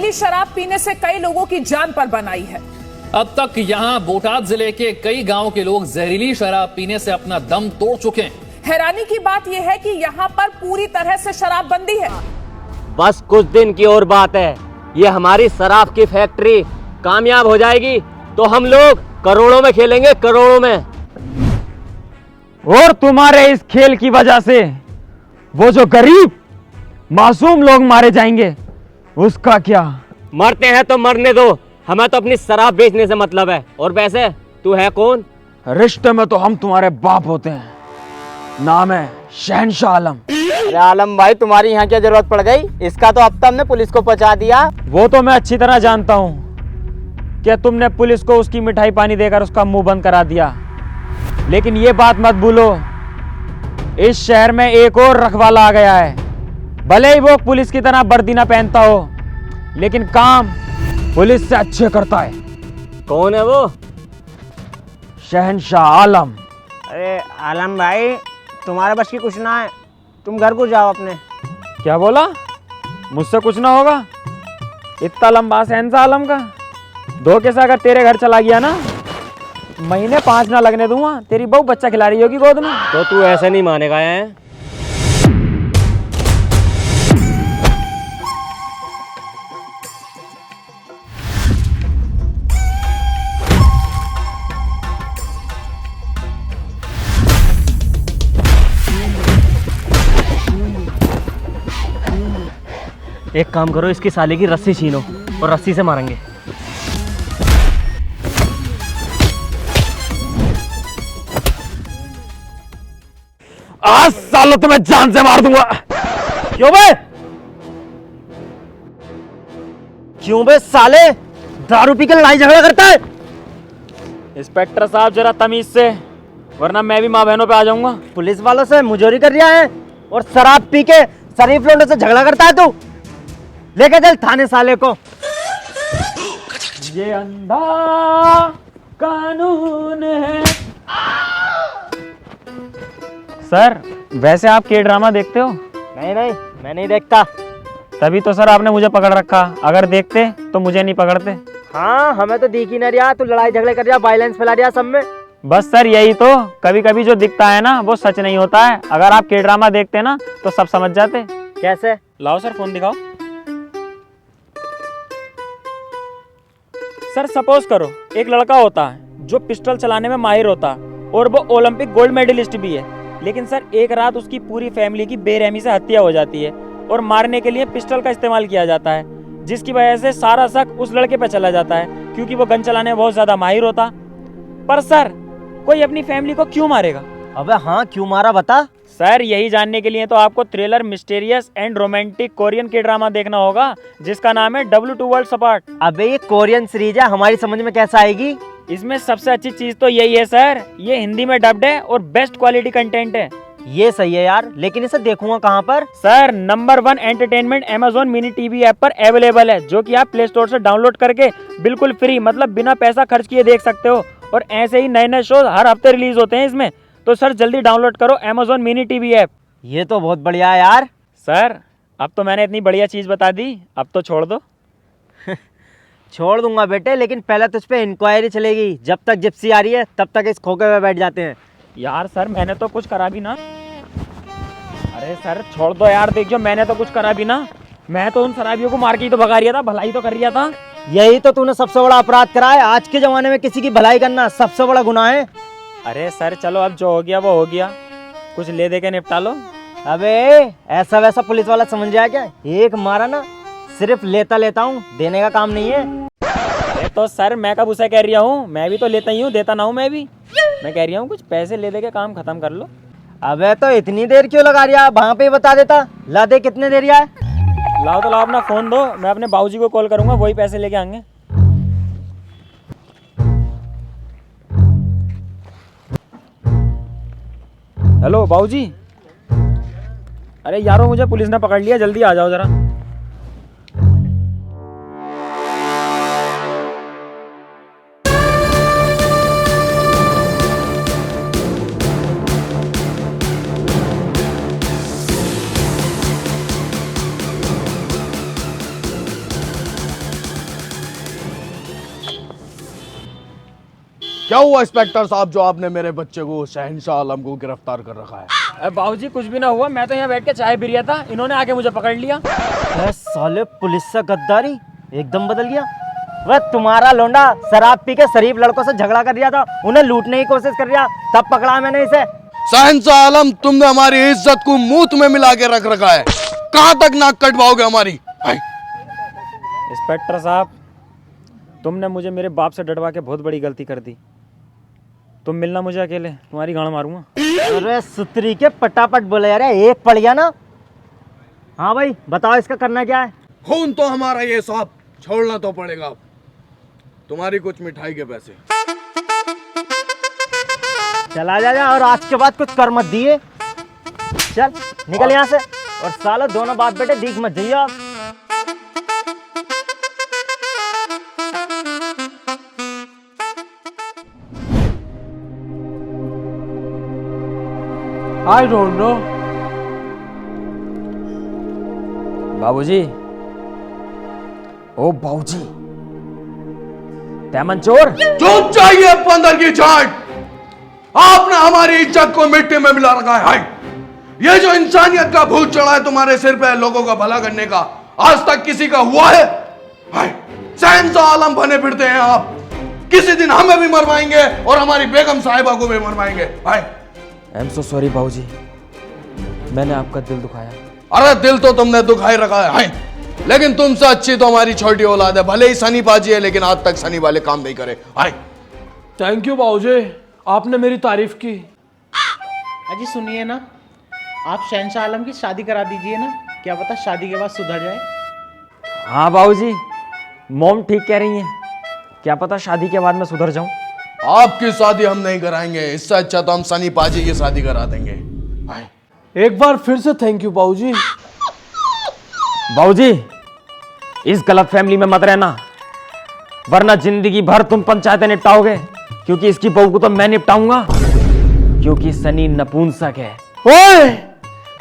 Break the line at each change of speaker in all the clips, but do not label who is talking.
जहरीली शराब पीने से कई लोगों की जान पर बनाई है।
अब तक यहां बोटाद जिले के कई गांव के लोग जहरीली शराब पीने से अपना दम तोड़ चुके हैं।
हैरानी की बात यह है कि यहाँ पर पूरी तरह से शराबबंदी है।
बस कुछ दिन की और बात है, ये हमारी शराब की फैक्ट्री कामयाब हो जाएगी तो हम लोग करोड़ों में खेलेंगे, करोड़ों में।
और तुम्हारे इस खेल की वजह से वो जो गरीब मासूम लोग मारे जाएंगे, उसका क्या?
मरते हैं तो मरने दो, हमें तो अपनी शराब बेचने से मतलब है। और वैसे तू है कौन?
रिश्ते में तो हम तुम्हारे बाप होते हैं, नाम है शहनशाह आलम।
अरे आलम भाई, तुम्हारी यहाँ क्या जरूरत पड़ गई? इसका तो अब तक हमने पुलिस को पहुंचा दिया।
वो तो मैं अच्छी तरह जानता हूँ कि तुमने पुलिस को उसकी मिठाई पानी देकर उसका मुंह बंद करा दिया, लेकिन ये बात मत भूलो, इस शहर में एक और रखवाला आ गया है। भले ही वो पुलिस की तरह वर्दी ना पहनता हो, लेकिन काम पुलिस से अच्छे करता है।
कौन है वो?
शहनशाह आलम।
अरे आलम भाई, तुम्हारे बस की कुछ ना है, तुम घर को जाओ अपने।
क्या बोला? मुझसे कुछ ना होगा? इतना लंबा शहनशाह आलम का धोखे से अगर तेरे घर चला गया ना, महीने 5 ना लगने दूंगा, तेरी बहू बच्चा खिला रही होगी गोद में।
तो तू ऐसे नहीं मानेगा है? एक काम करो, इसकी साले की रस्सी छीनो और रस्सी से मारेंगे।
आज सालों तुम्हें जान से मार दूंगा।
क्यों बे? क्यों बे साले, दारू पी के लड़ाई झगड़ा करता है?
इंस्पेक्टर साहब जरा तमीज से, वरना मैं भी माँ बहनों पे आ जाऊंगा।
पुलिस वालों से मुजोरी कर रहा है और शराब पी के शरीफ लोगों से झगड़ा करता है तू? लेके चल थाने साले को।
ये अंधा कानून है। सर, वैसे आप के ड्रामा देखते हो?
नहीं नहीं, मैं नहीं देखता।
तभी तो सर आपने मुझे पकड़ रखा, अगर देखते तो मुझे नहीं पकड़ते।
हाँ, हमें तो दिख ही नहीं रहा, तू लड़ाई झगड़े कर रहा, वायलेंस फैला रहा सब में।
बस सर यही तो, कभी कभी जो दिखता है ना वो सच नहीं होता है। अगर आप के ड्रामा देखते ना तो सब समझ जाते।
कैसे?
लाओ सर फोन दिखाओ। सर सपोज करो एक लड़का होता है जो पिस्टल चलाने में माहिर होता है और वो ओलंपिक गोल्ड मेडलिस्ट भी है, लेकिन सर एक रात उसकी पूरी फैमिली की बेरहमी से हत्या हो जाती है और मारने के लिए पिस्टल का इस्तेमाल किया जाता है, जिसकी वजह से सारा शक उस लड़के पे चला जाता है क्योंकि वो गन चलाने में बहुत ज्यादा माहिर होता। पर सर कोई अपनी फैमिली को क्यों मारेगा?
अबे हाँ, क्यों मारा बता।
सर यही जानने के लिए तो आपको thriller, mysterious and romantic Korean के ड्रामा देखना होगा, जिसका नाम है W2 वर्ल्ड्स अपार्ट।
अबे ये कोरियन सीरीज है, हमारी समझ में कैसे आएगी?
इसमें सबसे अच्छी चीज तो यही है सर, ये हिंदी में डब्ड है और बेस्ट क्वालिटी कंटेंट है।
ये सही है यार, लेकिन इसे देखूंगा कहाँ पर?
Sir number 1 entertainment Amazon mini TV app पर अवेलेबल है, जो कि आप प्ले स्टोर से डाउनलोड करके बिल्कुल फ्री, मतलब बिना पैसा खर्च किए देख सकते हो। और ऐसे ही नए नए शो हर हफ्ते रिलीज होते हैं इसमें, तो सर जल्दी डाउनलोड करो Amazon मिनी टीवी ऐप।
ये तो बहुत बढ़िया है यार।
सर अब तो मैंने इतनी बढ़िया चीज बता दी, अब तो छोड़ दो।
छोड़ दूंगा बेटे, लेकिन पहले तुझ पे इंक्वायरी चलेगी। जब तक जिप्सी आ रही है तब तक इस खोखे में बैठ जाते हैं।
यार सर मैंने तो कुछ करा भी ना। अरे सर छोड़ दो यार, देखियो मैंने तो कुछ करा भी ना, मैं तो उन शराबियों को मार के ही तो भगा रहा था, भलाई तो कर रहा था।
यही तो तूने सबसे बड़ा अपराध करा है। आज के जमाने में किसी की भलाई करना सबसे बड़ा गुनाह है।
अरे सर चलो अब जो हो गया वो हो गया, कुछ ले दे के निपटा लो।
अबे ऐसा वैसा पुलिस वाला समझ जाए क्या? एक मारा ना, सिर्फ लेता लेता हूँ, देने का काम नहीं है।
अरे तो सर मैं कब उसे कह रहा हूँ, मैं भी तो लेता ही हूँ, देता ना हूँ मैं भी। मैं कह रहा हूँ कुछ पैसे ले दे के काम खत्म कर लो।
अबे तो इतनी देर क्यों लगा रहा है? वहाँ पे ही बता देता। ला दे, कितने देर है?
लाओ तो लाओ, अपना फोन दो, मैं अपने बाबूजी को कॉल करूंगा, वही पैसे लेके आएंगे। हेलो बाबूजी। अरे यारो मुझे पुलिस ने पकड़ लिया, जल्दी आ जाओ जरा।
क्या हुआ इंस्पेक्टर साहब जो आपने मेरे बच्चे को शहंशाह आलम को गिरफ्तार कर रखा है?
बाबूजी कुछ भी ना हुआ, मैं तो यहाँ बैठ के चाय पी रहा था, इन्होंने आके मुझे पकड़ लिया।
साले पुलिस से गद्दारी एकदम बदल गया। वह तुम्हारा लोंडा शराब पी के शरीफ लड़कों से झगड़ा कर रहा था, उन्हें लूटने की कोशिश कर रहा, तब पकड़ा मैंने इसे।
शहंशाह आलम, तुमने हमारी इज्जत को मुंह में मिला के रख रखा है, कहां तक नाक कटवाओगे हमारी?
इंस्पेक्टर साहब, तुमने मुझे मेरे बाप से डरवा के बहुत बड़ी गलती कर दी। तुम मिलना मुझे अकेले, तुम्हारी गांड मारूंगा।
अरे सुतरी के पटापट बोले यार, एक पड़ गया ना। हाँ भाई बताओ, इसका करना क्या है?
खून तो हमारा ये साहब, छोड़ना तो पड़ेगा। तुम्हारी कुछ मिठाई के पैसे।
चला जा और आज के बाद कुछ कर मत दिए। चल निकल यहाँ से, और सालों दोनों बाप बेटे दिख मत जाइए आप।
I don't know.
बाबूजी, ओ बाबूजी, तैमन चोर।
जो चाहिए बंदर की चाट, आपने हमारी इज्जत को मिट्टी में मिला रखा है। हाय, ये जो इंसानियत का भूत चढ़ा है तुम्हारे सिर पे लोगों का भला करने का, आज तक किसी का हुआ है? हाय, शहंशाह आलम बने फिरते हैं आप। किसी दिन हमें भी मरवाएंगे और हमारी बेगम साहिबा को भी मरवाएंगे। हाय,
आई एम सो सॉरी बाबूजी, मैंने आपका दिल दुखाया।
अरे दिल तो तुमने दुखाई रखा है। हाय, लेकिन तुमसे अच्छी तो हमारी छोटी औलाद है। भले ही सनी बाजी है, लेकिन आज तक सनी वाले काम नहीं करे। हाय,
थैंक यू बाबूजी, आपने मेरी तारीफ की।
अजी सुनिए ना, आप शहंशाह आलम की शादी करा दीजिए ना, क्या पता शादी के बाद सुधर जाए।
हाँ बाबूजी, मॉम ठीक कह रही हैं, क्या पता शादी के बाद मैं सुधर जाऊं।
आपकी शादी हम नहीं कराएंगे, इससे अच्छा तो हम सनी पाजी की शादी करा देंगे। हाय,
एक बार फिर से थैंक यू बाबूजी।
बाबूजी, इस गलत फैमिली में मत रहना, वरना जिंदगी भर तुम पंचायतें निपटाओगे, क्योंकि इसकी बहू को तो मैं निपटाऊंगा, क्योंकि सनी नपुंसक है।
ओए,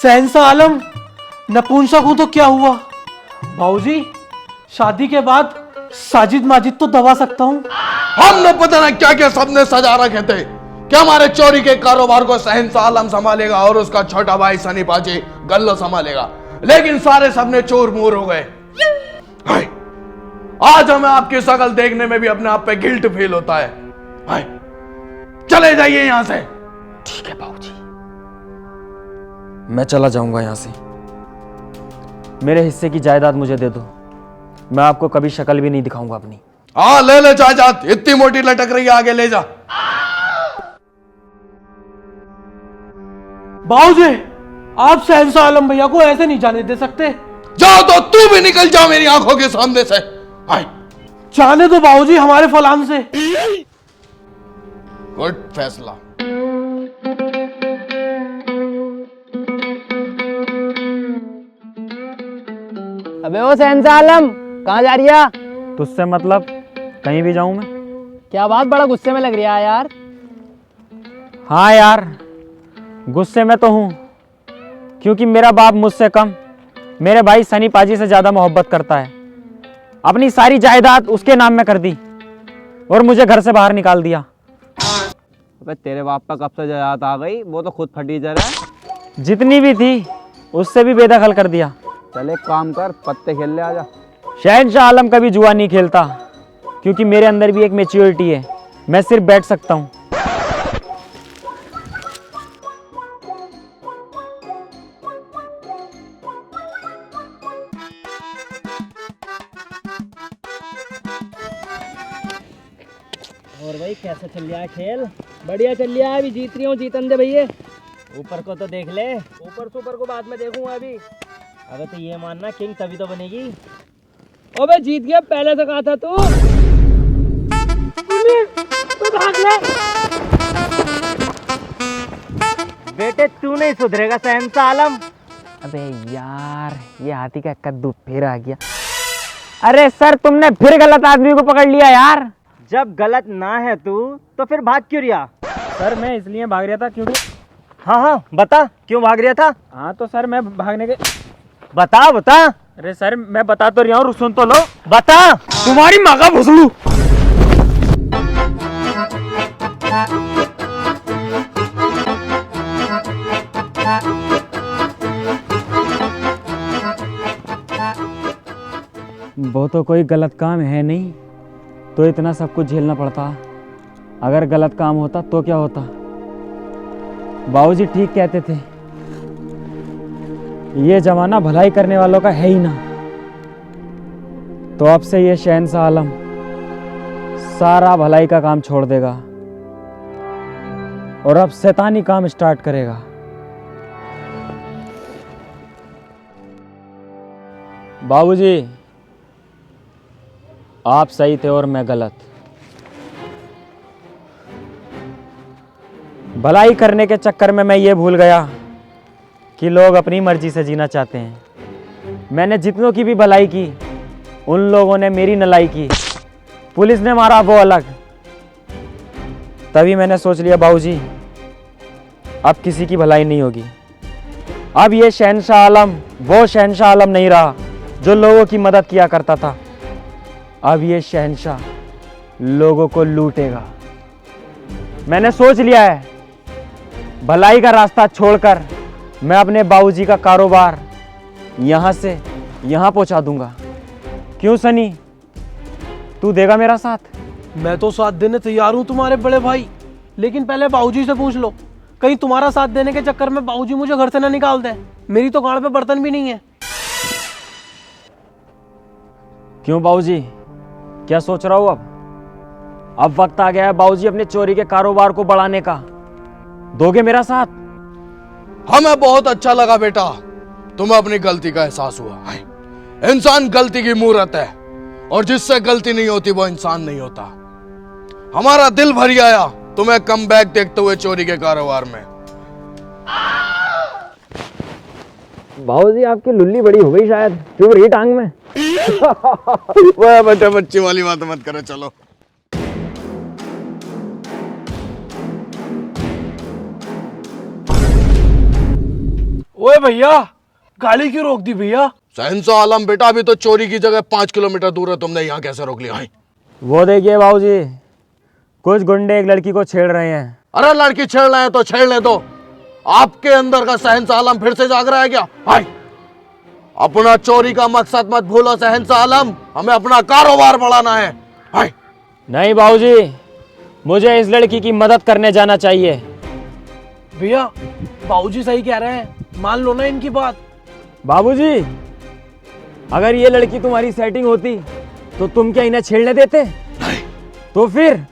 शहंशाह आलम नपुंसक हूं तो क्या हुआ? बाबूजी, शादी के बाद साजिद माजिद तो दबा सकता हूँ।
हमने पता ना क्या क्या सबने सजा रखे थे। क्या हमारे चोरी के कारोबार को शहंशाह आलम संभालेगा और उसका छोटा भाई सनी पाजी गल्लो संभालेगा, लेकिन सारे सबने चोर मोर हो गए। हाय, आज हमें आपकी शकल देखने में भी अपने आप पे गिल्ट फील होता है। हाय, चले जाइए यहां से।
ठीक है बाबूजी, मैं चला जाऊंगा यहां से। मेरे हिस्से की जायदाद मुझे दे दो, मैं आपको कभी शक्ल भी नहीं दिखाऊंगा अपनी।
हाँ ले ले जायदाद, इतनी मोटी लटक रही है, आगे ले जा।
बाबूजी, आप शहंशाह आलम भैया को ऐसे नहीं जाने दे सकते।
जाओ तो तू भी निकल जा मेरी आंखों के सामने से। हाय,
जाने दो बाबूजी हमारे फलान से।
गुड फैसला।
अबे ओ शहंशाह आलम, कहाँ जा रही है?
तुझसे मतलब कहीं भी जाऊं मैं?
क्या बात, बड़ा गुस्से में लग रही है यार।
हाँ यार, गुस्से में तो हूं, क्योंकि मेरा बाप मुझसे कम मेरे भाई सनी पाजी से ज्यादा मोहब्बत करता है। अपनी सारी जायदाद उसके नाम में कर दी और मुझे घर से बाहर निकाल दिया।
अबे तेरे बाप का कब से जायदाद आ गई, वो तो खुद फटी जा रहा है।
जितनी भी थी उससे भी बेदखल कर दिया।
चल एक काम कर, पत्ते खेल ले आजा।
शहंशाह आलम कभी जुआ नहीं खेलता, क्योंकि मेरे अंदर भी एक मैच्योरिटी है, मैं सिर्फ बैठ सकता हूँ।
और भाई कैसा चल रहा है खेल? बढ़िया चल रहा है, अभी जीत रही हूँ, जीतन दे भैया। ऊपर को तो देख ले, ऊपर सुपर को बाद में देखूंगा अभी। अबे तो ये मानना किंग तभी तो बनेगी। अबे जीत गया, पहले से कहा था तू। तो भाग ले। बेटे तू नहीं सुधरेगा शहंशाह आलम।
अबे यार, ये हाथी का कद्दू फिर आ गया। अरे सर, तुमने फिर गलत आदमी को पकड़ लिया यार।
जब गलत ना है तू तो फिर भाग क्यों रहा?
सर मैं इसलिए भाग रहा था क्योंकि।
हाँ हाँ बता, क्यों भाग रहा था?
हाँ तो सर मैं भागने के।
बता बता।
अरे सर मैं बता तो रहा हूँ, सुन तो लो।
बता।
तुम्हारी माँ का भुसड़ू। वो तो कोई गलत काम है नहीं तो इतना सब कुछ झेलना पड़ता। अगर गलत काम होता तो क्या होता। बाबूजी ठीक कहते थे, ये जमाना भलाई करने वालों का है ही ना। तो अब से ये शहंशाह आलम सारा भलाई का काम छोड़ देगा और अब शैतानी काम स्टार्ट करेगा। बाबूजी आप सही थे और मैं गलत। भलाई करने के चक्कर में मैं ये भूल गया कि लोग अपनी मर्जी से जीना चाहते हैं। मैंने जितनों की भी भलाई की उन लोगों ने मेरी नलाई की। पुलिस ने मारा वो अलग। तभी मैंने सोच लिया बाबूजी अब किसी की भलाई नहीं होगी। अब ये शहंशाह आलम वो शहंशाह आलम नहीं रहा जो लोगों की मदद किया करता था। अब ये शहंशाह लोगों को लूटेगा। मैंने सोच लिया है भलाई का रास्ता छोड़कर मैं अपने बाबूजी का कारोबार यहां से यहां पहुंचा दूंगा। क्यों सनी, तू देगा मेरा साथ?
मैं तो साथ देने तैयार हूँ तुम्हारे बड़े भाई, लेकिन पहले बाबूजी से पूछ लो कहीं तुम्हारा साथ देने के चक्कर में बाबूजी मुझे घर से ना निकाल दें। मेरी तो गाड़ पे बर्तन भी नहीं है।
क्यों बाबूजी, क्या सोच रहा हूँ? अब वक्त आ गया है बाबूजी अपने चोरी के कारोबार को बढ़ाने का। दोगे मेरा साथ?
हमें बहुत अच्छा लगा बेटा, तुम्हें अपनी गलती का एहसास हुआ है। इंसान गलती की मूरत है और जिससे गलती नहीं होती वो इंसान नहीं होता। हमारा दिल भर आया तुम्हें कम बैक देखते हुए चोरी के कारोबार में।
बाबूजी आपकी लुल्ली बड़ी हो गई शायद, चुभ रही टांग में।
वह बच्चे बच्ची वाली बात मत करो, चलो।
ओए भैया, गाड़ी क्यों रोक दी भैया?
शहंशाह आलम बेटा, अभी तो चोरी की जगह 5 किलोमीटर दूर है, तुमने यहाँ कैसे रोक लिया है?
वो देखिए बाबूजी, कुछ गुंडे एक लड़की को छेड़ रहे हैं।
अरे लड़की छेड़ रहे हैं तो छेड़ने दो। आपके अंदर का शहंशाह आलम फिर से जाग रहा है क्या? हाय, अपना चोरी का मकसद मत भूलो शहंशाह आलम, हमें अपना कारोबार बढ़ाना है। हाय।
नहीं बाबूजी, मुझे इस लड़की की मदद करने जाना चाहिए।
भैया बाबूजी सही कह रहे हैं, मान लो ना इनकी बात।
बाबूजी, अगर ये लड़की तुम्हारी सेटिंग होती तो तुम क्या इन्हें छेड़ने देते?
नहीं।
तो फिर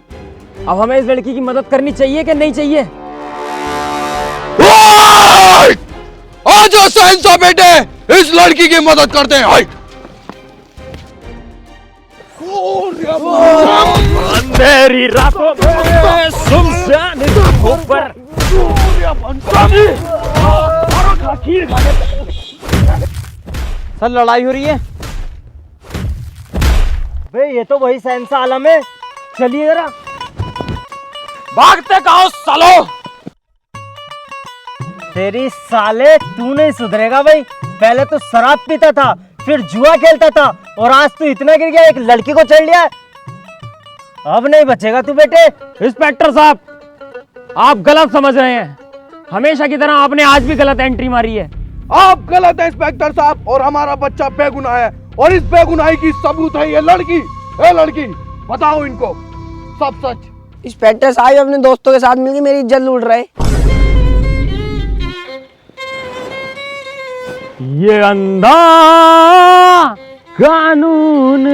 अब हमें इस लड़की की मदद करनी चाहिए कि नहीं चाहिए?
आ जाओ शहंशाह बेटे, इस लड़की की मदद करते हैं। हाय।
अंधेरी रातों में सुनसान राहों पर
सर लड़ाई हो रही है। भाई ये तो वही शहंशाह आलम है, चलिए जरा।
भागते कहो सालो।
तेरी साले तू नहीं सुधरेगा भाई। पहले तो शराब पीता था, फिर जुआ खेलता था और आज तू इतना गिर गया, एक लड़की को चढ़ लिया। अब नहीं बचेगा तू बेटे।
इंस्पेक्टर साहब, आप गलत समझ रहे हैं। हमेशा की तरह आपने आज भी गलत एंट्री मारी है।
आप गलत है इंस्पेक्टर साहब, और हमारा बच्चा बेगुनाह है, और इस बेगुनाही की सबूत है ये लड़की। ए लड़की, बताओ इनको सब सच।
इंस्पेक्टर साहब अपने दोस्तों के साथ मिलकर मेरी इज्जत लूट रहे।
ये अंधा कानून